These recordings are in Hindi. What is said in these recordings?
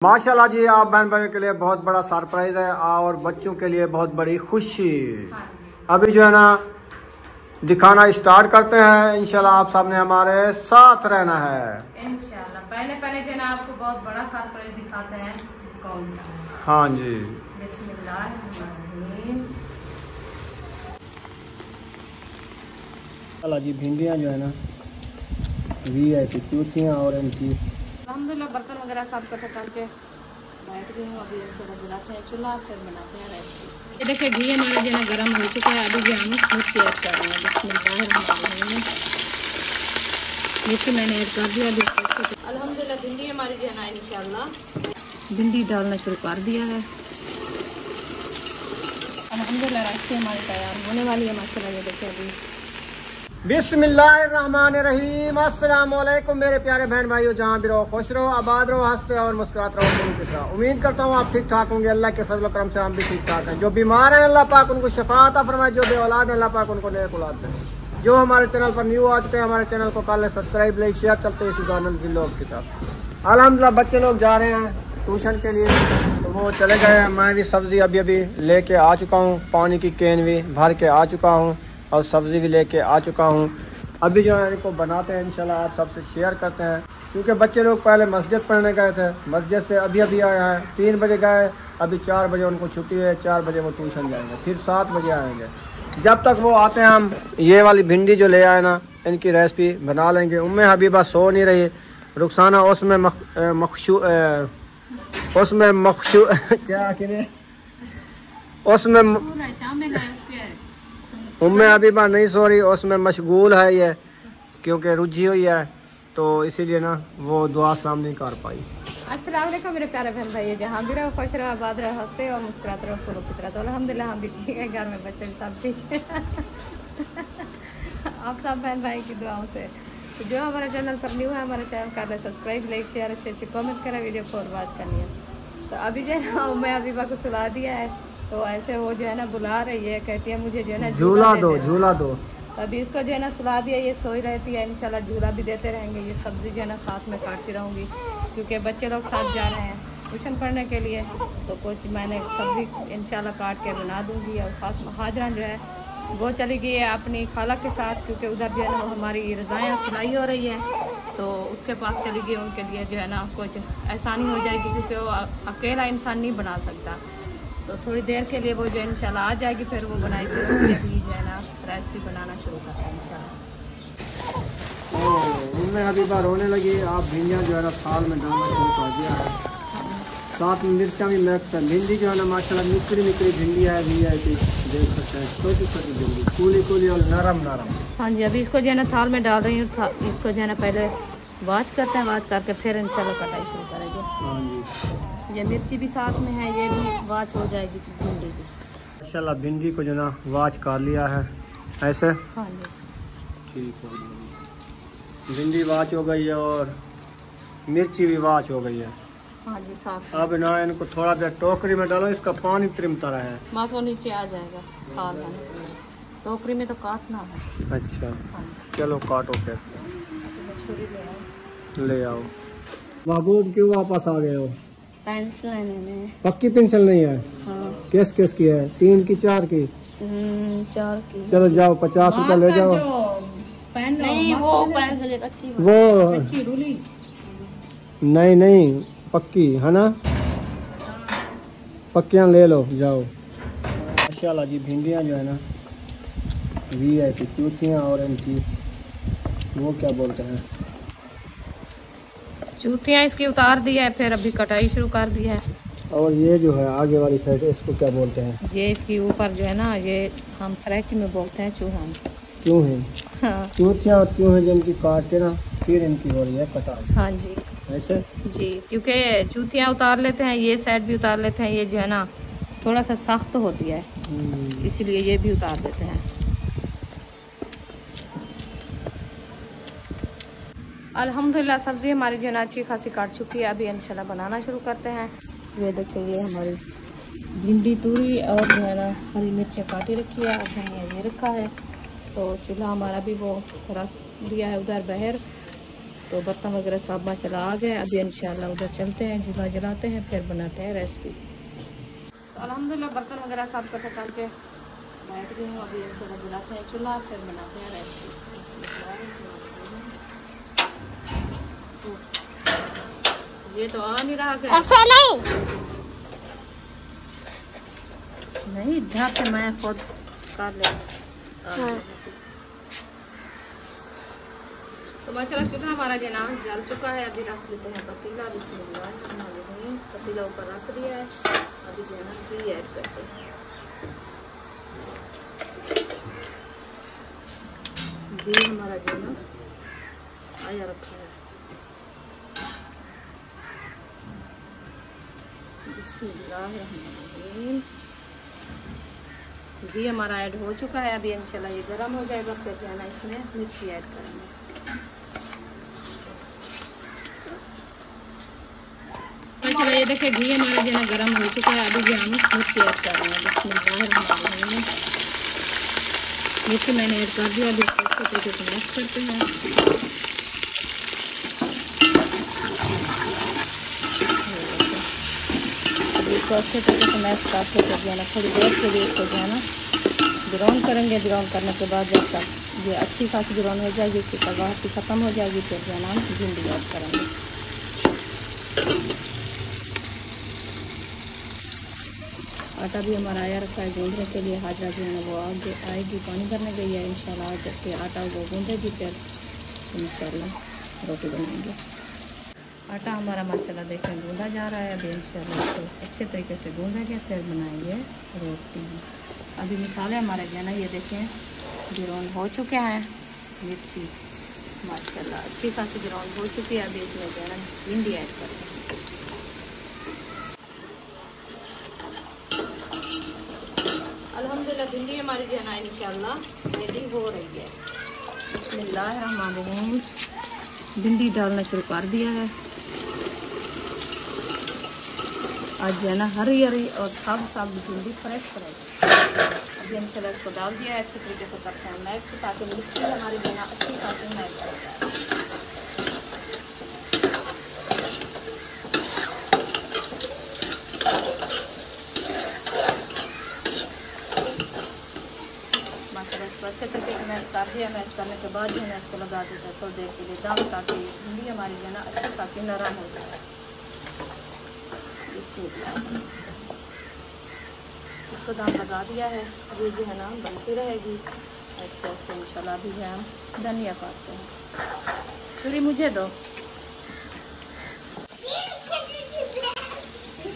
माशाल्लाह जी, आप बहन भाई के लिए बहुत बड़ा सरप्राइज है और बच्चों के लिए बहुत बड़ी खुशी। अभी जो है ना दिखाना स्टार्ट करते हैं। इंशाल्लाह आप सबने हमारे साथ रहना है। इंशाल्लाह पहले जो है ना आपको बहुत बड़ा सरप्राइज दिखाते हैं। कौन सा? हाँ जी, बिस्मिल्लाहिर्रहमानिर्रहीम। माशाल्लाह जी, भिंडियाँ जो है ना VIP चूचियाँ और इनकी अल्हम्दुलिल्लाह बर्तन वगैरह सब इकट्ठा करके बैठ गए हैं। अभी हम बनाते हैं चूल्हा, फिर बनाते हैं रेसिपी। ये देखिए घी हमारा जो है गर्म हो चुका है। अभी जो हम मिर्ची ऐड कर रहे हैं। बिस्मिल्लाहिर्रहमानिर्रहीम। मिर्ची मैंने ऐड कर दिया। अल्हम्दुलिल्लाह भिंडी हमारी जो है ना इंशाल्लाह भिंडी डालना शुरू कर दिया है। अल्हम्दुलिल्लाह रेसिपी हमारी तैयार होने वाली है। माशाल्लाह ये देखिए अभी बिस्मिल्लाहिर्रहमानिर्रहीम। अस्सलाम वालेकुम मेरे प्यारे बहन भाइयों, जहाँ भी रहो खुश रहो, आबाद रहो, हंसते और मुस्कुराते रहो। उम्मीद करता हूँ आप ठीक ठाक होंगे। अल्लाह के फजल करम से हम भी ठीक ठाक हैं। जो बीमार हैं अल्लाह पाक उनको शफा अता फरमाए, जो बे औलाद हैं अल्लाह पाक उनको नेक औलाद दे। जो हमारे चैनल पर न्यू आ चुके हैं, हमारे चैनल को कर ले सब्सक्राइब, लाइक शेयर। चलते हैं इसी आनंद की लोग के साथ। अल्हम्दुलिल्लाह बच्चे लोग जा रहे हैं ट्यूशन के लिए, तो वो चले गए हैं। मैं भी सब्जी अभी अभी लेके आ चुका हूँ, पानी की कैन भी भर के आ चुका हूँ और सब्जी भी लेके आ चुका हूँ। अभी जो है इनको बनाते हैं, इंशाल्लाह आप सबसे शेयर करते हैं। क्योंकि बच्चे लोग पहले मस्जिद पढ़ने गए थे, मस्जिद से अभी अभी आए हैं। 3 बजे गए, अभी 4 बजे उनको छुट्टी है। 4 बजे वो ट्यूशन जाएंगे, फिर 7 बजे आएंगे। जब तक वो आते हैं हम ये वाली भिंडी जो ले आए ना, इनकी रेसिपी बना लेंगे। उम्मे हबीबा सो नहीं रही, रुखसाना उसमें मखशू क्या उसमें उम्मे हबीबा नहीं सो रही, उसमें मशगूल है ये, क्योंकि रुझी हुई है, तो इसीलिए ना वो दुआ सलाम नहीं कर पाई। अस्सलाम वालेकुम मेरे प्यारे बहन भाई, जहाँ भी रहो खुश रहो, आबाद रहो, हंसते और मुस्कुराते रहो, फूलों की तरह। तो अल्हम्दुलिल्लाह हम भी ठीक है, घर में बच्चे भी सब ठीक है। आप सब बहन भाई की दुआओं से। तो जो हमारे चैनल पर न्यू है, हमारे चैनल कर ले सब्सक्राइब, लाइक शेयर, अच्छे कमेंट करें, वीडियो को फॉरवर्ड करनी है। तो अभी जो है ना मैं हबीबा को सुला दिया है, तो ऐसे वो जो है ना बुला रही है, कहती है मुझे जो है ना झूला दो। तो अभी इसको जो है ना सुला दिया, ये सोई रहती है। इंशाल्लाह झूला भी देते रहेंगे। ये सब्जी जो है ना साथ में काटती रहूँगी, क्योंकि बच्चे लोग साथ जा रहे हैं ट्यूशन पढ़ने के लिए। तो कुछ मैंने सब्जी इंशाल्लाह काट के बना दूँगी। और फातिमा हाजरा जो है वो चली गई है अपनी खाला के साथ, क्योंकि उधर जो है ना हमारी रज़ायाँ सिलाई हो रही है, तो उसके पास चली गई। उनके लिए जो है ना कुछ आसानी हो जाएगी, क्योंकि वो अकेला इंसान नहीं बना सकता। तो थोड़ी देर के लिए वो जो इंशाल्लाह आ जाएगी, फिर वो बनाएगी। अभी जो है ना रेसिपी बनाना शुरू करते हैं इंशाल्लाह। उनमें हबीबा रोने लगी। आप भिंडियाँ जो है ना थाल में डालना शुरू कर दिया है, साथ में मिर्चा भी मिक्स है। भिंडी जो है ना माशाल्लाह निकली भिंडी है, VIP देख सकते हैं, छोटी छोटी भिंडी, कूली और नरम। हाँ जी, अभी इसको जो है ना थाल में डाल रही हूँ। इसको जो है ना पहले वॉश करते हैं, वॉश करके फिर इंशाल्लाह कटाई शुरू करेंगे। हाँ जी, ये मिर्ची भी साथ में है, ये भी वॉश हो जाएगी भिंडी की। माशाल्लाह भिंडी को जो ना वॉश कर लिया है ऐसे। हाँ जी, ठीक हो गई, भिंडी वॉश हो गई है और मिर्ची भी वॉश हो गई है। हाँ जी, साफ। अब ना इनको थोड़ा देर टोकरी में डालो, इसका पानी त्रिमता रहे। बस वो नीचे आ जाएगा थाल में, टोकरी में तो काटना है। अच्छा, हाँ, चलो काटो फिर, छुरी ले आओ। महबूब क्यों वापस आ गए हो? पेंसिल लेने। पक्की पेंसिल नहीं है? हाँ। किस की है? 3 की 4 की? 4 की। चलो जाओ, 50 रुपये ले जाओ। नहीं, वो पेंसिल वो नहीं पक्की है ना, पक्कियाँ ले लो जाओ। माशाल्लाह जी, भिंडियाँ जो है ना VIP चूचियाँ और इनकी वो क्या बोलते हैं, चूतियाँ इसकी उतार दी है, फिर अभी कटाई शुरू कर दी है। और ये जो है आगे वाली साइड, इसको क्या बोलते हैं? ये इसकी ऊपर जो है ना, ये हम सराइकी में बोलते हैं चूहान। चूहे। हाँ। चूतियाँ और चूहे जिनकी काट के ना फिर इनकी हो रही है कटाई। हाँ जी, ऐसे जी, क्योंकि चूतियाँ उतार लेते हैं, ये साइड भी उतार लेते हैं। ये जो है ना थोड़ा सा सख्त होती है, इसीलिए ये भी उतार देते हैं। अल्हम्दुलिल्लाह सब्ज़ी हमारी जो है ना अच्छी खासी काट चुकी है। अभी इंशाल्लाह बनाना शुरू करते हैं। ये देखिए, ये हमारी भिंडी तूरी और जो है ना हरी मिर्चें काटी रखी है, और हमने ये रखा है। तो चूल्हा हमारा भी वो रख दिया है उधर बाहर। तो बर्तन वगैरह सब माशाल्लाह आ गए। अभी इंशाल्लाह उधर चलते हैं, चूल्हा जलाते हैं, फिर बनाते हैं रेसिपी। तो अल्हम्दुलिल्लाह बर्तन वगैरह सब इकट्ठा करके बैठ गई हूँ। अभी इंशाल्लाह जलाते हैं चूल्हा, फिर बनाते हैं रेसिपी। ये तो आ नहीं रहा है, ऐसे नहीं इधर से मैं खुद कर ले। तो माशाल्लाह चूल्हा हमारा जो ना जल चुका है। अभी रख लेते हैं पतीला। बिस्मिल्लाह, पतीला ऊपर रख दिया है। अभी जो है ना घी ऐड करते हैं। घी हमारा जो ना आया रखा है। बिस्मिल्लाह, घी हमारा ऐड हो चुका है। अभी इंशाल्लाह ये गर्म हो जाएगा, फिर जो है ना इसमें मिर्ची ऐड करेंगे। माशाल्लाह ये देखिए घी हमारा जो है गर्म हो चुका है। अभी जो हम मिर्ची ऐड कर रहे हैं। बिस्मिल्लाह, मिर्ची मैंने ऐड कर दिया। अभी अच्छे तरीके से मिक्स करते हैं। इसको अच्छे तरीके से मैश करके जो है ना थोड़ी देर के लिए इसको जो है ना ग्राउंड करेंगे। ग्राउंड करने के बाद जब तक ये अच्छी खासी ग्राउंड हो जाएगी, इसकी कड़वाहट ख़त्म हो जाएगी, फिर जो है ना भिंडी ऐड करेंगे। आटा भी हमारा आया रखा है गूंदने के लिए। हाजरा जो है ना वो आगे आएगी, पानी भरने गई है। इंशाल्लाह जबकि आटा वो गूंदेगी, फिर इंशाल्लाह रोटी बनाएंगे। आटा हमारा माशाल्लाह देखें गूंदा जा रहा है। अभी इंशाल्लाह इसको अच्छे तरीके से गूंदेंगे, फिर बनाएंगे रोटी। अभी मसाले हमारे जो है ना ये देखें ग्राउंड हो चुके हैं। मिर्ची माशाल्लाह अच्छी खासी ग्राउंड हो चुकी है। अभी इसमें जो है ना भिंडी ऐड करते हैं। अल्हम्दुलिल्लाह भिंडी हमारी जो है ना इंशाल्लाह रेडी हो रही है। बिस्मिल्लाहिर्रहमानिर्रहीम, भिंडी डालना शुरू कर दिया है। आज जो है ना हरी हरी और सब भिंडी फ्रेश। अभी इंशाल्लाह इसको डाल दिया है। अच्छी तरीके से करते हैं मैक्स, ताकि मिर्ची हमारी जो है ना अच्छी खासी मैक्स हो जाए। अच्छे तरीके से मैश कर दिया। मैश करने के बाद जो है ना इसको लगा देते हैं थोड़ी देर के लिए दम, ताकि भिंडी हमारी जो है ना अच्छी खासी नरम हो जाए। इसको दम लगा दिया है। ये जो है ना बनती रहेगी ऐसे ऐसे इंशाल्लाह। अभी जो हम धनिया काटते हैं। छुरी मुझे दो।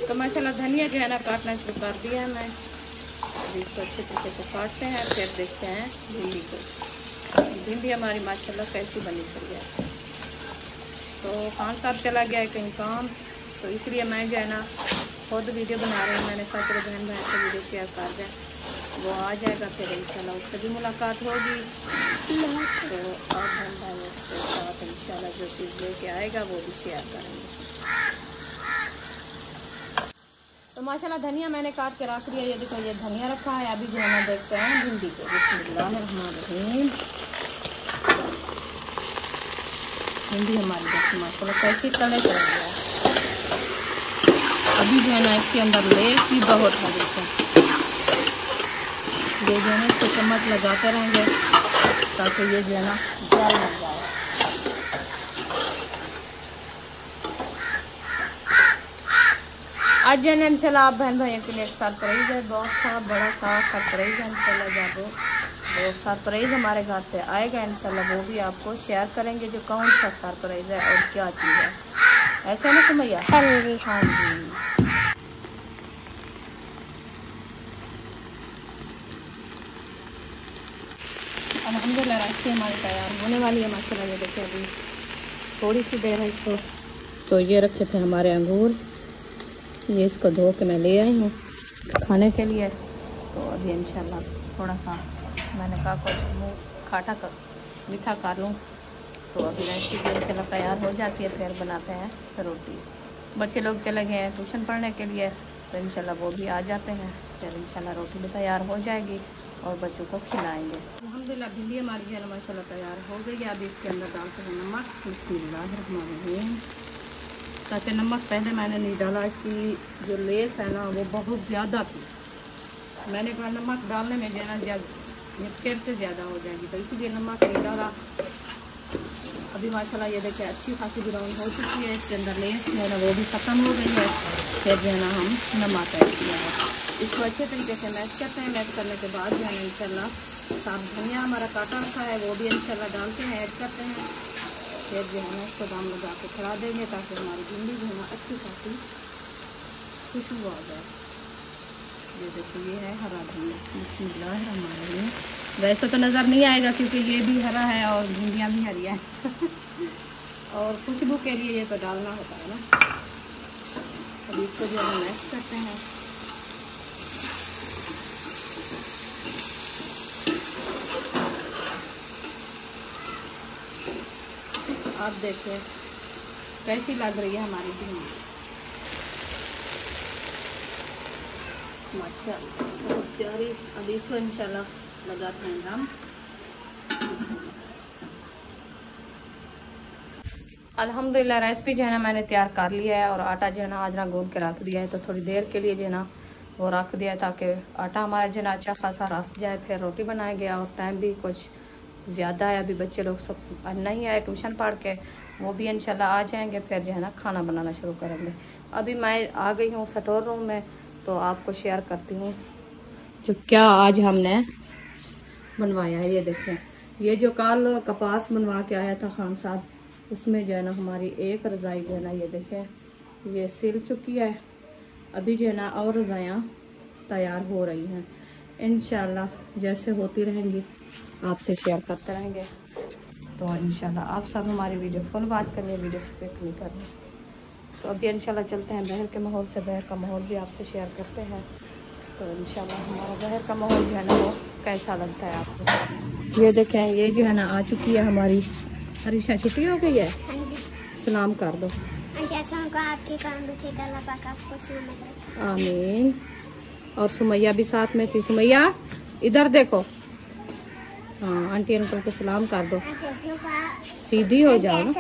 तो माशाल्लाह धनिया जो है ना काटना शुरू कर दिया है मैं। अभी इसको अच्छे तरीके से काटते हैं, फिर देखते हैं भिंडी को। भिंडी हमारी माशाल्लाह कैसी बनी फिर है। तो खान साहब चला गया है कहीं काम, तो इसलिए मैं जो है ना खुद वीडियो बना रही हूँ। मैंने कहा चलो बहन भाई से वीडियो शेयर कर दें, वो आ जाएगा, फिर इंशाल्लाह उससे भी मुलाकात होगी। तो आप बहन भाई के साथ इंशाल्लाह जो चीज़ लेके आएगा वो भी शेयर करेंगे। तो माशाल्लाह धनिया मैंने काट के रख दिया। ये देखो ये धनिया रखा है। अभी जो है ना देखते हैं भिंडी को। बिस्मिल्लाहिर्रहमानिर्रहीम, भिंडी हमारी देखो माशाल्लाह कैसी तले चल गया है। अभी जो है ना इसके अंदर लेस भी बहुत है। देखो ये जो है ना इसको चम्मच लगाते रहेंगे ताकि ये जो है ना जल लग जाए। आज जो है ना इंशाल्लाह आप बहन भाइयों के लिए एक सरप्राइज़ है। बहुत सा बड़ा सा सरप्राइज़ है इंशाल्लाह। जब वो सरप्राइज़ हमारे घर से आएगा इंशाल्लाह वो भी आपको शेयर करेंगे जो कौन सा सरप्राइज़ है और क्या चीज़ है। ऐसा ना सुमैया? हाँ जी, हाँ जी। अल्हम्दुलिल्लाह राखी हमारी तैयार होने वाली है माशाल्लाह। ये देखिए अभी थोड़ी सी देर है इसको। तो ये रखे थे हमारे अंगूर, ये इसको धो के मैं ले आई हूँ खाने के लिए। तो अभी इंशाल्लाह थोड़ा सा मैंने कहा कुछ मुँह खाटा कर मीठा कर लूँ। तो अभी रेसिपी इंशाल्लाह तैयार हो जाती है, फिर बनाते हैं रोटी। बच्चे लोग चले गए हैं ट्यूशन पढ़ने के लिए, तो इंशाल्लाह वो भी आ जाते हैं, फिर इंशाल्लाह रोटी भी तैयार हो जाएगी। और बच्चों को खिलाएंगे। अल्हम्दुलिल्लाह भिंडी हमारी जो है माशाल्लाह तैयार हो गई है। अभी इसके अंदर डालते हैं नमक, बिस्मिल्लाहिर्रहमानिर्रहीम। ताकि नमक पहले मैंने नहीं डाला, इसकी जो लेस है ना वो बहुत ज़्यादा थी। मैंने कहा नमक डालने में जो है ना ये फिर से ज़्यादा हो जाएगी, तो इसीलिए नमक नहीं डाला। अभी माशाल्लाह ये देखिए अच्छी खासी ब्राउन हो चुकी है। इसके अंदर लेस जो है ना वो भी ख़त्म हो गई है। फिर जो है ना हम नमक ऐड किया है, इसको अच्छे तरीके से मैश करते हैं। मैश करने के बाद जो है ना इंशाल्लाह साफ धनिया हमारा काटा रखा है वो भी इंशाल्लाह डालते हैं, ऐड करते हैं। फिर जो है ना इसको दाम लगा के खड़ा देंगे ताकि हमारी भिंडी जो है ना अच्छी खासी खुशबू आ जाए। ये देखिए ये है हरा धनिया, बिस्मिल्लाहिर्रहमानिर्रहीम। वैसे तो नज़र नहीं आएगा क्योंकि ये भी हरा है और भिंडियाँ भी हरी हैं और खुशबू के लिए ये तो डालना होता है ना। अभी इसको जो है मैश करते हैं। आप देखिए कैसी लग रही है हमारी भिंडी, माशाल्लाह बहुत प्यारी। अभी इसको इंशाल्लाह लगाते हैं हम। अल्हम्दुलिल्लाह रेसिपी जो है ना मैंने तैयार कर लिया है और आटा जो है ना आज ना गूंद के रख दिया है। तो थोड़ी देर के लिए जो है ना वो रख दिया ताकि आटा हमारा जो है ना अच्छा खासा रस जाए। फिर रोटी बनाएंगे और टाइम भी कुछ ज़्यादा है। अभी बच्चे लोग सब नहीं आए ट्यूशन पढ़ के, वो भी इंशाल्लाह आ जाएंगे। फिर जो है ना खाना बनाना शुरू करेंगे। अभी मैं आ गई हूँ स्टोर रूम में, तो आपको शेयर करती हूँ जो क्या आज हमने बनवाया है। ये देखें, ये जो कल कपास बनवा के आया था खान साहब, उसमें जो है ना हमारी एक रज़ाई जो है ना ये देखें ये सिल चुकी है। अभी जो है ना और रज़ाइयाँ तैयार हो रही हैं। इंशाल्लाह जैसे होती रहेंगी आपसे शेयर करते रहेंगे। तो इंशाल्लाह आप सब हमारी वीडियो फुल बात करिए, वीडियो स्किप नहीं करनी। तो अभी इंशाल्लाह चलते हैं बहर के माहौल से। बहर का माहौल भी आपसे शेयर करते हैं। तो इंशाल्लाह हमारा बहर का माहौल जो है ना वो कैसा लगता है आपको। ये देखें, ये जो है ना आ चुकी है हमारी हरीशा। छुट्टी हो गई है, सलाम कर दो। आमीन। और सुमैया भी साथ में थी। सुमैया इधर देखो, हाँ आंटी अंकल को सलाम कर दो, सीधी हो जाओ ना।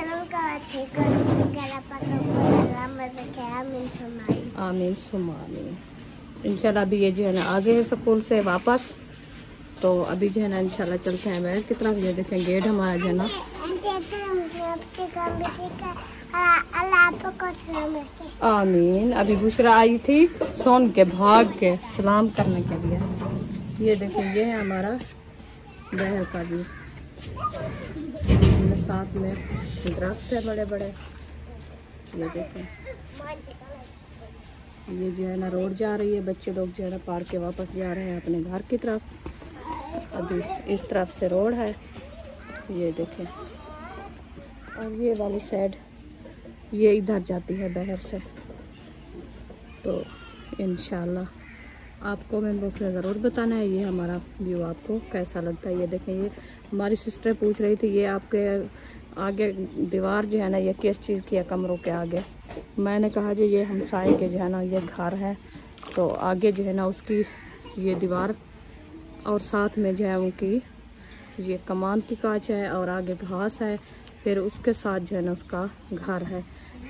आमीन सुमामीन। इंशाल्लाह अभी ये जो है ना आगे है स्कूल से वापस। तो अभी जो है ना इंशाल्लाह चलते हैं बैठ की तरफ। ये देखें गेट हमारा जो है ना। आमीन। अभी बुशरा आई थी सोन के भाग के सलाम करने के लिए। ये देखें ये है हमारा बहर का भी, साथ में दरख्त है बड़े बड़े। ये देखें ये जो है ना रोड जा रही है। बच्चे लोग जो है ना पढ़ के वापस जा रहे हैं अपने घर की तरफ। अभी इस तरफ से रोड है, ये देखें। और ये वाली साइड ये इधर जाती है बहर से। तो इंशाल्लाह आपको मैं बुक में ज़रूर बताना है ये हमारा व्यू आपको कैसा लगता है। ये देखें, ये हमारी सिस्टर पूछ रही थी ये आपके आगे दीवार जो है ना ये किस चीज़ की है कमरों के आगे। मैंने कहा जी ये हमसाए के जो है ना ये घर है, तो आगे जो है ना उसकी ये दीवार और साथ में जो है उनकी ये कमान की कांच है और आगे घास है। फिर उसके साथ जो है ना उसका घर है।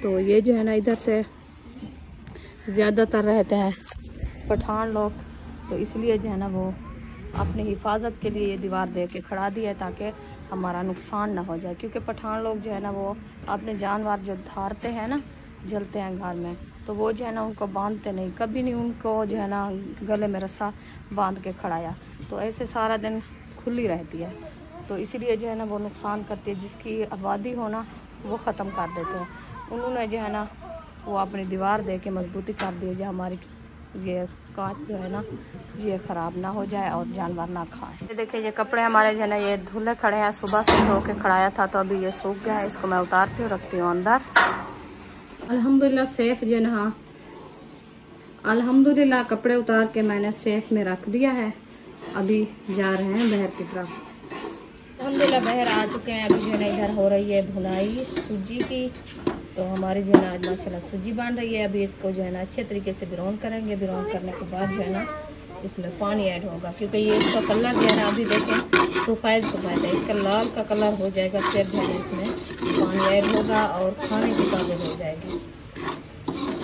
तो ये जो है ना इधर से ज़्यादातर रहते हैं पठान लोग, तो इसलिए जो है ना वो अपनी हिफाजत के लिए ये दीवार दे के खड़ा दी है ताकि हमारा नुकसान ना हो जाए। क्योंकि पठान लोग जो है ना वो अपने जानवर जो धारते हैं ना, जलते हैं घर में, तो वो जो है ना उनको बांधते नहीं, कभी नहीं उनको जो है ना गले में रस्सा बांध के खड़ाया। तो ऐसे सारा दिन खुली रहती है, तो इसीलिए जो है ना वो नुकसान करती है। जिसकी आबादी हो ना वो ख़त्म कर देते हैं। उन्होंने जो है ना वो अपनी दीवार दे के मजबूती कर दी जो हमारी ये कांच जो है ना ये ख़राब ना हो जाए और जानवर ना खाएं। ये देखिए ये कपड़े हमारे जो है ना ये धुले खड़े हैं, सुबह से धो के खड़ाया था तो अभी ये सूख गया है। इसको मैं उतारती हूँ, रखती हूँ अंदर। अल्हम्दुलिल्लाह सेफ जो है ना, अल्हम्दुलिल्लाह कपड़े उतार के मैंने सेफ में रख दिया है। अभी जा रहे हैं बहर की तरफ। अल्हम्दुलिल्लाह बहर आ चुके हैं। अभी जो है ना इधर हो रही है भुनाई सूजी की। तो हमारी जो है ना आज माशाल्लाह सूजी बन रही है। अभी इसको जो है ना अच्छे तरीके से ब्राउन करेंगे। ब्राउन करने के बाद जो है ना इसमें पानी ऐड होगा, क्योंकि ये इसका कलर जो है ना अभी देखें सफ़ेद है, इसका लाल का कलर हो जाएगा, फिर जो है इसमें पानी ऐड होगा और खाने के काबिल हो जाएगी।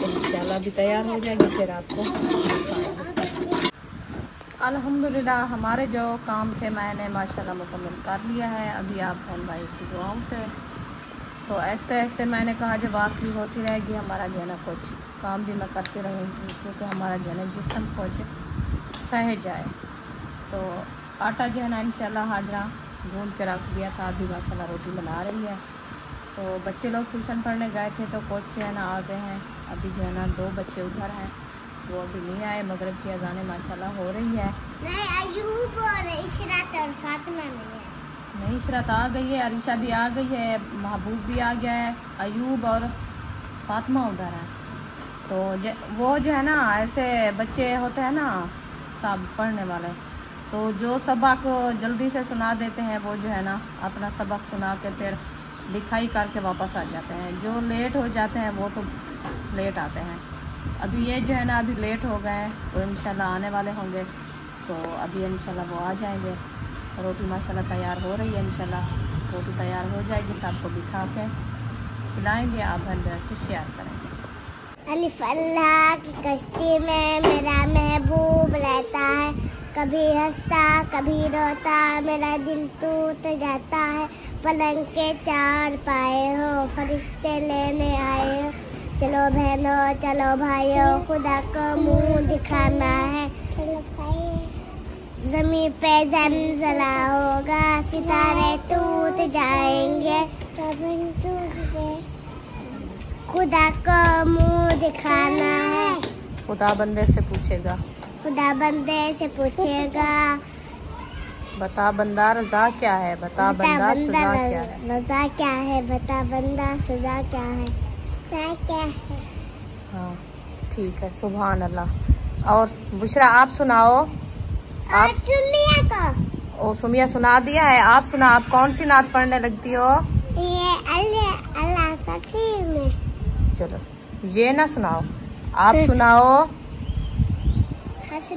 इंशाल्लाह भी तैयार हो जाएगी, फिर आपको अल्हम्दुलिल्लाह हमारे जो काम थे मैंने माशाल्लाह मुकम्मल कर लिया है। अभी आप बहन भाई की दुआओं से तो ऐसे ऐसे मैंने कहा जब आखिरी होती रहेगी हमारा जो है ना कुछ काम भी मैं करती रहूँगी, क्योंकि हमारा जो है ना जिस्म कुछ सह जाए। तो आटा जो है ना इंशाल्लाह हाजरा गूंद के रख दिया था, अभी माशाल्लाह रोटी बना रही है। तो बच्चे लोग ट्यूशन पढ़ने गए थे तो कुछ जो है ना आ गए हैं, अभी जो है ना 2 बच्चे उधर हैं, वो अभी नहीं आए। मगरिब की अज़ानें माशाल्लाह हो रही है। नहीं, अयूब और इशरत और फातिमा नहीं है। नहीं, इशरत आ गई है, अरीशा भी आ गई है, महबूब भी आ गया है, अयूब और फातिमा उधर है। तो वो जो है ना ऐसे बच्चे होते हैं ना सब पढ़ने वाले, तो जो सबक जल्दी से सुना देते हैं वो जो है ना अपना सबक सुना के फिर लिखाई करके वापस आ जाते हैं। जो लेट हो जाते हैं वो तो लेट आते हैं। अभी ये जो है ना अभी लेट हो गए हैं, तो इंशाल्लाह आने वाले होंगे, तो अभी इंशाल्लाह वो आ जाएंगे। रोटी माशाल्लाह तैयार हो रही है, इंशाल्लाह रोटी तैयार हो जाएगी, सबको बिठा के खिलाएँगे, आप हर से शेयर करेंगे। अलिफ अल्लाह की कश्ती में मेरा महबूब रहता है, कभी हंसता कभी रोता मेरा दिल टूट जाता है। पलंग के 4 पाए हो फरिश्ते लेने आए हो, चलो बहनों चलो भाइयों खुदा को मुँह दिखाना है। ज़मीन पे ज़लज़ला होगा सितारे टूट जाएंगे, खुदा को मुँह दिखाना है। खुदा बंदे से पूछेगा, खुदा बंदे से पूछेगा, बता बंदा रज़ा क्या है, बता बंदा सज़ा क्या है, रज़ा क्या है, बता बंदा सज़ा क्या है, क्या है। हाँ ठीक है, सुभान अल्लाह। और बुशरा आप सुनाओ। आप सुमिया को ओ सुमिया सुना दिया है, आप सुना, आप कौन सी नात पढ़ने लगती हो? ये अल्लाह का में। चलो ये ना सुनाओ, आप सुनाओ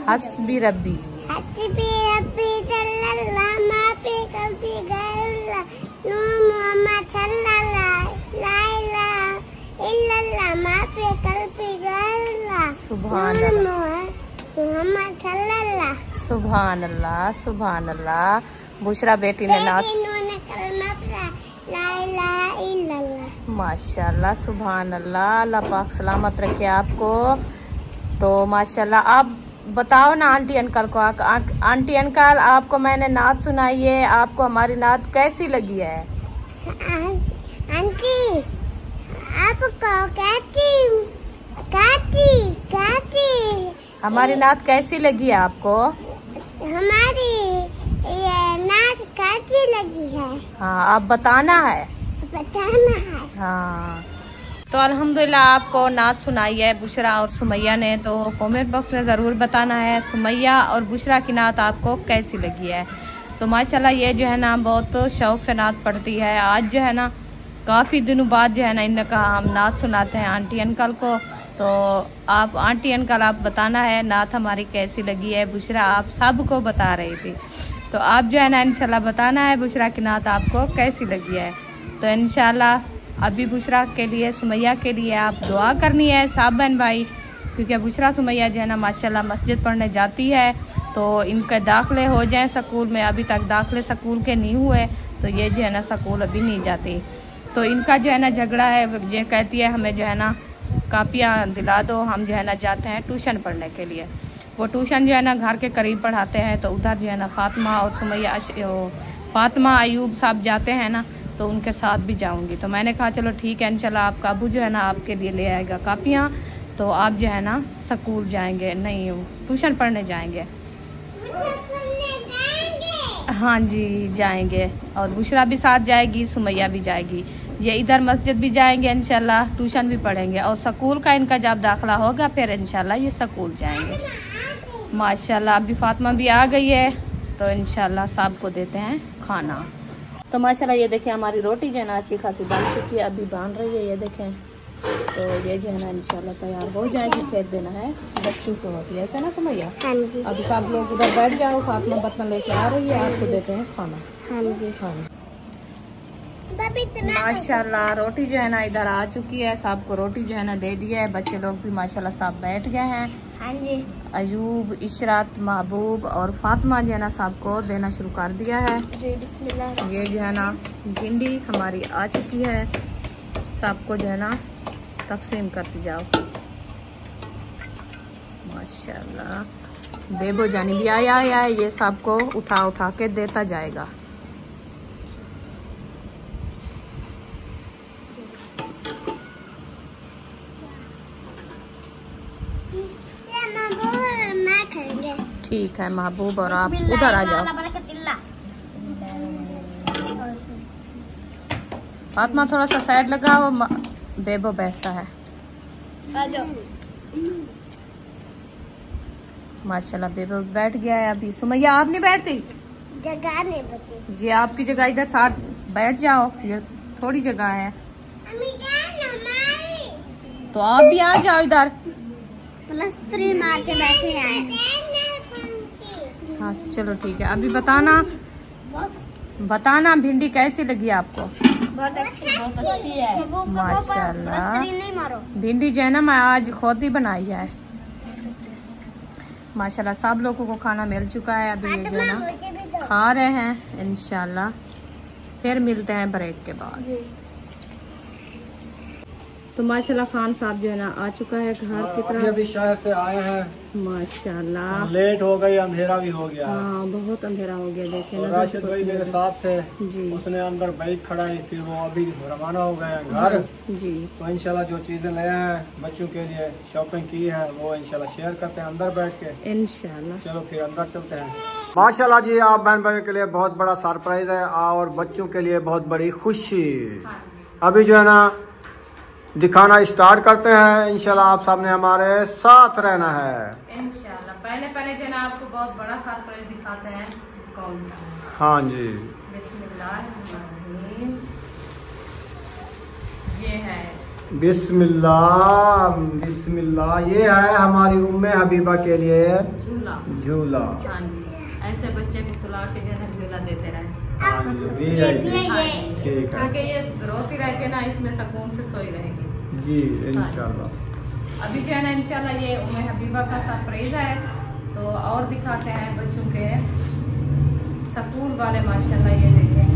हस्बी रब्बी। हस्बी रब्बी सल्लल्लाहु माफी कल्बी गल्ला नूर मोहम्मद सल्लल्लाहु ला इलाहा इल्लल्लाह माफी कल्बी गल्ला सुभान अल्लाह मोहम्मद सल्लल्लाहु सुभान अल्लाह सुभान अल्लाह। बुशरा बेटी ने नाच माशाल्लाह सुभान अल्लाह, अल्लाह पाक सलामत रखे आपको। तो माशाल्लाह आप बताओ ना आंटी अंकल को, आंटी अंकल आपको मैंने नात सुनाई है, आपको हमारी नात कैसी लगी है? आंटी आपको कैसी हमारी नात कैसी लगी है आपको? हमारी ये नात कैसी लगी है? हाँ आप बताना है, बताना है। हाँ तो अल्हम्दुलिल्लाह आपको नात सुनाई है बुशरा और सुमैया ने, तो कमेंट बॉक्स में ज़रूर बताना है सुमैया और बुशरा की नात आपको कैसी लगी है। तो माशाल्लाह ये जो है ना बहुत शौक़ से नात पढ़ती है। आज जो है ना काफ़ी दिनों बाद जो है ना इन्होंने कहा हम नात सुनाते हैं आंटी अंकल को, तो आप आंटी अंकल आप बताना है नात हमारी कैसी लगी है। बुशरा आप सबको बता रही थी, तो आप जो है ना इंशाल्लाह बताना है बुशरा की नात आपको कैसी लगी है। तो इंशाल्लाह अभी बुशरा के लिए सुमैया के लिए आप दुआ करनी है सब बहन भाई, क्योंकि बुशरा सुमैया जो है ना माशाल्लाह मस्जिद पढ़ने जाती है, तो इनके दाखिले हो जाएं स्कूल में। अभी तक दाखिले स्कूल के नहीं हुए, तो ये जो है ना स्कूल अभी नहीं जाती। तो इनका जो है ना झगड़ा है, ये कहती है हमें जो है ना कापियाँ दिला दो, हम जो है ना जाते हैं ट्यूशन पढ़ने के लिए। वो ट्यूशन जो है ना घर के करीब पढ़ाते हैं, तो उधर जो है ना फातिमा और सुमैया फातिमा अयूब साहब जाते हैं ना, तो उनके साथ भी जाऊंगी। तो मैंने कहा चलो ठीक है इंशाल्लाह आपका अबू जो है ना आपके लिए ले आएगा कापियाँ, तो आप जो है ना स्कूल जाएंगे, नहीं ट्यूशन पढ़ने जाएंगे। हाँ जी जाएंगे, और बुशरा भी साथ जाएगी, सुमैया भी जाएगी, ये इधर मस्जिद भी जाएंगे इंशाल्लाह, ट्यूशन भी पढ़ेंगे, और स्कूल का इनका जब दाखिला होगा फिर इंशाल्लाह ये स्कूल जाएंगे। माशाल्लाह अभी फातिमा भी आ गई है, तो इंशाल्लाह सबको देते हैं खाना। तो माशाल्लाह ये देखें हमारी रोटी जो है ना अच्छी खासी बन चुकी है, अभी बन रही है, ये देखें तो ये जो है ना इंशाल्लाह तैयार हो जाएगी, फिर देना है बच्चों को होती है, ऐसा ना सुमैया? हाँ जी। अभी सब लोग उधर बैठ जाओ, फातिमा बर्तन लेके आ रही है, आपको देते हैं खाना। हाँ जी। हाँ माशाल्लाह रोटी जो है ना इधर आ चुकी है, सबको रोटी जो है ना दे दिया है। बच्चे लोग भी माशाल्लाह सब बैठ गए हैं। हाँ जी। अयूब, इशरत, महबूब और फातिमा जो है ना सबको देना शुरू कर दिया है। ये जो है ना भिंडी हमारी आ चुकी है, सबको जो है ना तकसीम करती जाओ। माशाल्लाह बेबो जानी भी आया है, ये सबको उठा उठा के देता जाएगा। ठीक है महबूब, और आप उधर आ जाओ। फातिमा थोड़ा सा साइड लगाओ, बेबो बैठता है। आ जाओ। माशाल्लाह बेबो बैठ गया है। अभी सुमैया आप नहीं बैठती? जगह नहीं बची। ये आपकी जगह, इधर साथ बैठ जाओ, ये थोड़ी जगह है तो आप भी आ जाओ इधर। प्लस्तर मार के बैठे हैं। हाँ चलो ठीक है। अभी बताना भिंडी कैसी लगी आपको? बहुत अच्छी है। माशाल्लाह भिंडी जो है ना मैं आज खुद ही बनाई है। माशाल्लाह सब लोगों को खाना मिल चुका है। अभी ये जो है ना खा रहे हैं, इंशाल्लाह फिर मिलते हैं ब्रेक के बाद। तो माशाल्लाह खान साहब जो है ना आ चुका है घर की तरफ। अभी शहर से आए हैं। माशाल्लाह लेट हो गई, अंधेरा भी हो गया। हाँ बहुत अंधेरा हो गया। देखे ना राशिद भाई मेरे साथ थे जी, उसने अंदर बाइक खड़ाई, फिर वो अभी रवाना हो गए हैं घर जी। तो इंशाल्लाह जो चीजें ले आए हैं बच्चों के लिए शॉपिंग की है वो इंशाल्लाह शेयर करते हैं अंदर बैठ के इंशाल्लाह। चलो फिर अंदर चलते हैं। माशाल्लाह जी आप बहन भाई के लिए बहुत बड़ा सरप्राइज है और बच्चों के लिए बहुत बड़ी खुशी। अभी जो है ना दिखाना स्टार्ट करते हैं। इंशाल्लाह आप सामने हमारे साथ रहना है। इंशाल्लाह पहले जो है ना आपको बहुत बड़ा सरप्राइज दिखाते हैं। कौन सा? हाँ जी। बिस्मिल्लाहिर्रहमानिर्रहीम। ये है बिस्मिल्लाह बिस्मिल्लाह। ये है हमारी उम्मे हबीबा के लिए झूला। झूला। हाँ जी, ऐसे बच्चे को सुला के जो है झूला देते रहे। हाँ जी, ठीक है। ताकि ये रोती रह के ना इसमें सुकून से सोई रहेगी जी इंशाल्लाह। अभी जो है ना इंशाल्लाह ये उम्मे हबीबा का सरप्राइज है, तो और दिखाते हैं बच्चों के स्कूल वाले। माशाल्लाह ये देखें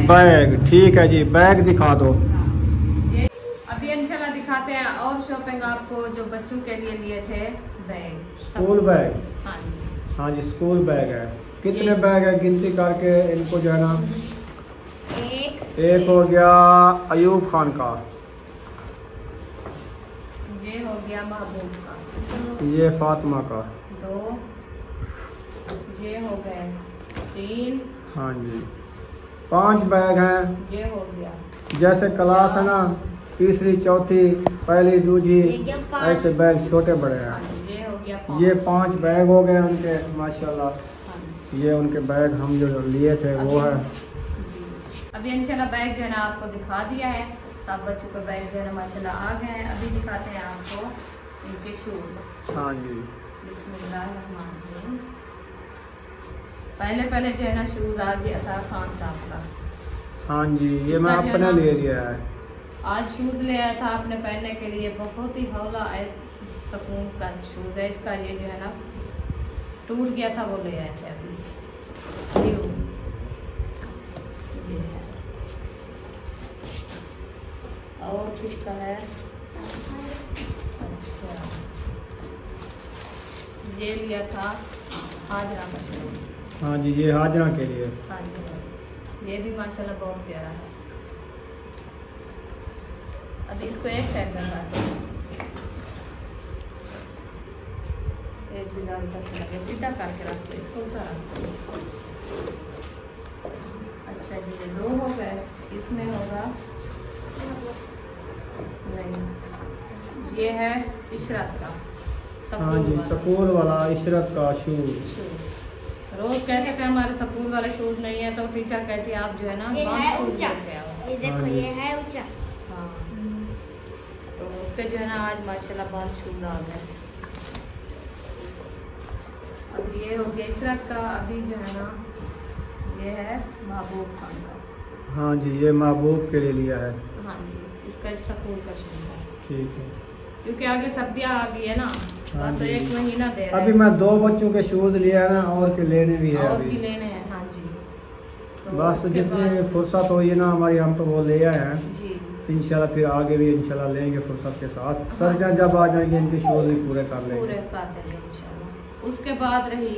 बैग। ठीक है जी, बैग दिखा दो। ये अभी इंशाल्लाह दिखाते हैं और शॉपिंग आपको जो बच्चों के लिए थे बैग, स्कूल बैग। हाँ जी, हाँ जी स्कूल बैग है। कितने बैग है गिनती करके इनको जो है ना? एक हो गया अयूब खान का, ये हो गया महबूब का, ये फातिमा का, 2 ये हो गए 3, हाँ जी 5 बैग हैं। ये हो गया। जैसे क्लास है ना, तीसरी चौथी पहली दूसरी ऐसे बैग छोटे बड़े हैं। ये हो गया 5। ये 5 बैग हो गए उनके माशाल्लाह। ये उनके बैग हम जो लिए थे वो है। अभी इंशाल्लाह बैग जो है ना आपको दिखा दिया है। सब बच्चों के बैग जो है ना माशाल्लाह आ गए हैं। अभी दिखाते हैं आपको इनके शूज। हाँ जी बिस्मिल्लाहिर्रहमानिर्रहीम। पहले जो है ना शूज आ गया था खान साहब का। हाँ जी ये मैं अपने लिए लिया है। आज शूज ले आया था आपने पहनने के लिए। बहुत ही हौला सुकून का शूज है इसका। ये जो है ना टूट गया था वो ले आए थे अभी। ये है और किसका है? अच्छा ये लिया था हाजरा का शूज। हाँ जी ये हाजरा के लिए। हाँ जी ये भी माशाल्लाह बहुत प्यारा है। अभी इसको एक साइड लगाते हैं। एक गुजार तक लगे सीधा करके रखते हैं, इसको उठा रखते हैं। अच्छा जी ये 2 हो गए। इसमें होगा नहीं, ये है इशरत का। हाँ जी स्कूल वाला इशरत का शूज। रोज कहते थे हमारे स्कूल वाले शूज नहीं है तो टीचर कहती है आप जो है ना ये है ऊंचा। लेके आओ। ये देखो ये है ऊंचा। हाँ तो उसके जो है ना आज माशाल्लाह बाल छूट रहा है। अब ये हो गया इशरत का। अभी जो है ना ये है महबूब खान का। हाँ जी, ये महबूब के लिए लिया है। हाँ जी, इसका स्कूल का शूज है। ठीक है, क्योंकि आगे सर्दियाँ आ गई है ना, हाँ बस जी। 1 महीना दे रहे अभी हैं। मैं 2 बच्चों के शूज लिया है ना, और के लेने भी है और अभी। भी लेने हैं। हाँ जी, तो बस उसके जितनी बाद- फुर्सत हो ये ना हमारी, हम तो वो ले आए हैं। जी इंशाल्लाह फिर आगे भी इंशाल्लाह लेंगे फुर्सत के साथ। सर्दियाँ जब आ जाएंगी इनके शूज भी पूरे कर पूरे लेंगे। कर देंगे इंशाल्लाह। उसके बाद रही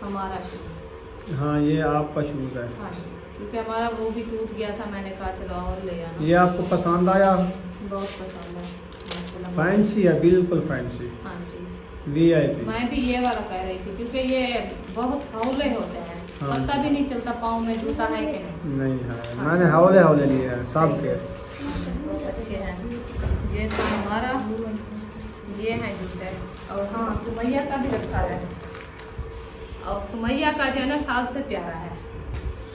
हमारा शूज। हाँ, ये आपका शूज है। हाँ जी, क्योंकि हमारा वो भी टूट गया था, मैंने कहा चलो और ले आना। ये आपको पसंद आया? बहुत पसंद है माशाल्लाह। फैंसी है, बिल्कुल फैंसी, हाँ जी, VIP। मैं भी ये वाला कह रही थी क्योंकि ये बहुत हौले होते हैं, हाँ। पता भी नहीं चलता पाँव में जूता है कि नहीं। नहीं है, मैंने हौले हौले लिए हैं सब के। बहुत अच्छे हैं। ये तो हमारा ये है जूते। और हाँ, सुमैया का भी रखा है। और सुमैया का जो है ना सबसे प्यारा है।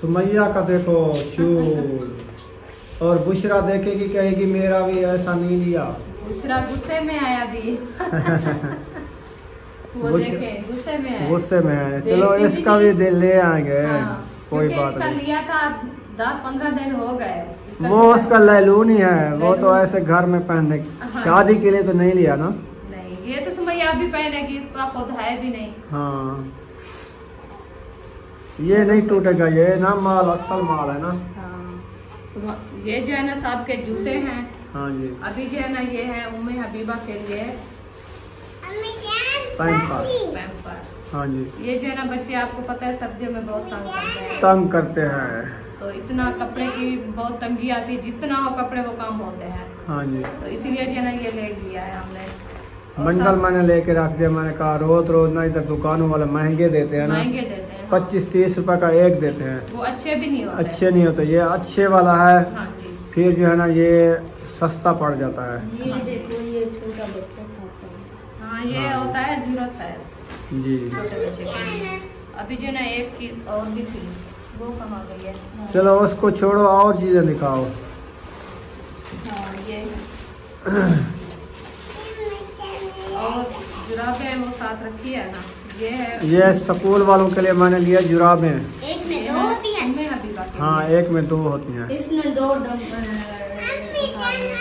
सुमैया का देखो शूज। और बुशरा देखेगी, कहेगी मेरा भी ऐसा नहीं लिया। दूसरा गुस्से में आया भी वो गुस्से- देखे गुस्से में है। गुस्से में है। देखती चलो भी इसका नहीं। भी ले आएंगे, हाँ, कोई क्योंकि बात इसका नहीं। लिया था 10-15 दिन हो गए। इसका वो उसका लैलून ही है, वो तो लैलून। ऐसे घर में पहनने, हाँ। शादी के लिए तो नहीं लिया ना। नहीं, ये तो सुमैया भी पहनेगी, इसका खुद है भी नहीं। हाँ, ये नहीं टूटेगा, ये ना माल असल माल है ना। हाँ, तो ये जो है ना साहब के जूते हैं। हाँ जी, अभी जो है ना ये है उम्मे हबीबा के लिए पैम्पर। पैम्पर। हाँ जी, ये जो है ना बच्चे, आपको पता है सर्दियों में बहुत तंग करते हैं, तंग करते हैं। तो इतना कपड़े की बहुत तंगी आती है, जितना हो कपड़े वो कम होते हैं, हाँ जी, तो इसीलिए जो है ना ये ले लिया है हमने। और बंडल सब मैंने लेके रख दिया। मैंने कहा रोज रोज ना, इधर दुकानों वाले महंगे देते हैं ना, महंगे देते हैं। 25-30 रुपए का एक देते हैं, वो अच्छे भी नहीं होते। अच्छे नहीं होते। ये अच्छे वाला है, हाँ जी, फिर जो है ना ये सस्ता पड़ जाता है। ये देखो, ये छोटा बच्चा खाता है। हाँ, ये हाँ। होता है 0 साइज जी, छोटे बच्चे के लिए। अभी जो है ना एक चीज और भी थी, वो कम आ गई है। चलो उसको छोड़ो, और चीजें दिखाओ। हाँ, ये और जुराबे वो साथ रखी है ना, ये है। ये स्कूल वालों के लिए मैंने लिया जुराबें। एक में 2 होती है। उम्मे हबीबा के हाँ, लिए। 1 में 2 होती हैं। इसने 2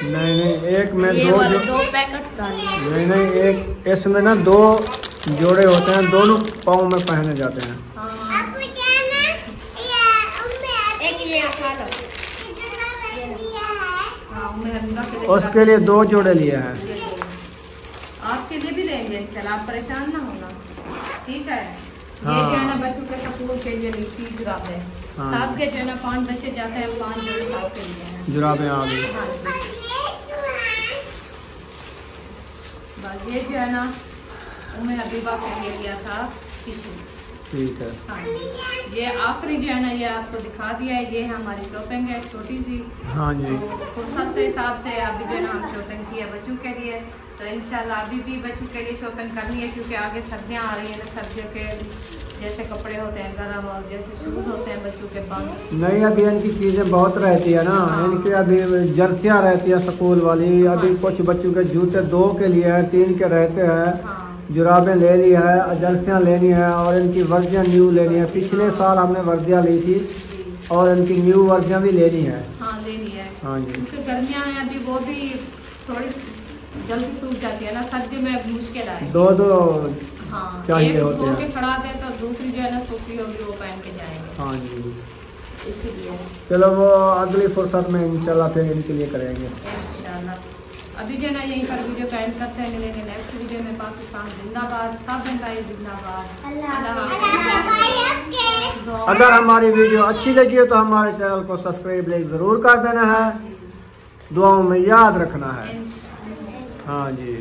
नहीं, 1 में ये 2 वाले 2 पैकेट डालिए। नहीं, एक इसमें ना 2 जोड़े होते हैं, दोनों पाँव में पहने जाते हैं। हाँ, आपको क्या है ना, एक ये खा लो। हाँ, उम्मे हबीबा के लिए उसके लिए 2 जोड़े लिए हैं। ये दो। आपके लिए भी लेंगे, चल आप परेशान ना होना, ठीक है। ये हाँ। जो है ना बच्चों के स्कूल के लिए लीची जुराबे। हाँ। साथ के जो है ना 5 बच्चे जाते हैं, 5 जोड़े साथ के लिए हैं। जुराबें आ गई। हाँ जी। बस ये जो है ना उम्मे हबीबा के लिए लिया था टिशू। ठीक है। हाँ जी, ये आखिरी जो है ना ये आपको दिखा दिया है। ये हमारी शॉपिंग है छोटी सी। हाँ जी, तो फुर्सत से हिसाब से अभी जो है ना हम शॉपिंग की है बच्चों के लिए। तो इंशाल्लाह अभी भी बच्चों के लिए शॉपिंग करनी है, क्योंकि आगे सर्दियाँ आ रही हैं ना, सर्दियों के जैसे कपड़े होते हैं गर्म, और जैसे शूज होते हैं बच्चों के बंद। नहीं अभी इनकी चीज़ें बहुत रहती है ना। हाँ। इनकी अभी जर्सियाँ रहती हैं स्कूल वाली। अभी हाँ। कुछ बच्चों के जूते 2 के लिए हैं, 3 के रहते हैं। हाँ, जुराबें ले ली है, जर्सियाँ लेनी है, और इनकी वर्दियाँ न्यू लेनी है। पिछले साल हमने वर्दियाँ ली थी, जी, और इनकी न्यू वर्दियाँ भी लेनी है। हाँ लेनी है। हाँ जी, क्योंकि गर्मियाँ हैं अभी, वो भी थोड़ी जल्दी सूख जाती है ना, सर्दी में मुश्किल आए। 2 हाँ, चाहिए एक होते धो हैं। के खड़ा दे तो दूसरी जो है ना सूखी होगी वो पहन के जाएंगे, हाँ जी। इसीलिए चलो वो अगली फुर्सत में इंशाल्लाह फिर इनके लिए करेंगे। इंशाल्लाह। अभी जो है ना यहीं पर वीडियो का एंड करते हैं, मिलेंगे नेक्स्ट वीडियो में। पाकिस्तान जिंदाबाद, सब भाई जिंदाबाद। अल्लाह हाफ़िज़। अगर हमारी वीडियो अच्छी लगी हो तो हमारे चैनल को सब्सक्राइब ज़रूर कर देना है, दुआओं में याद रखना है। इंशाल्लाह। हाँ जी।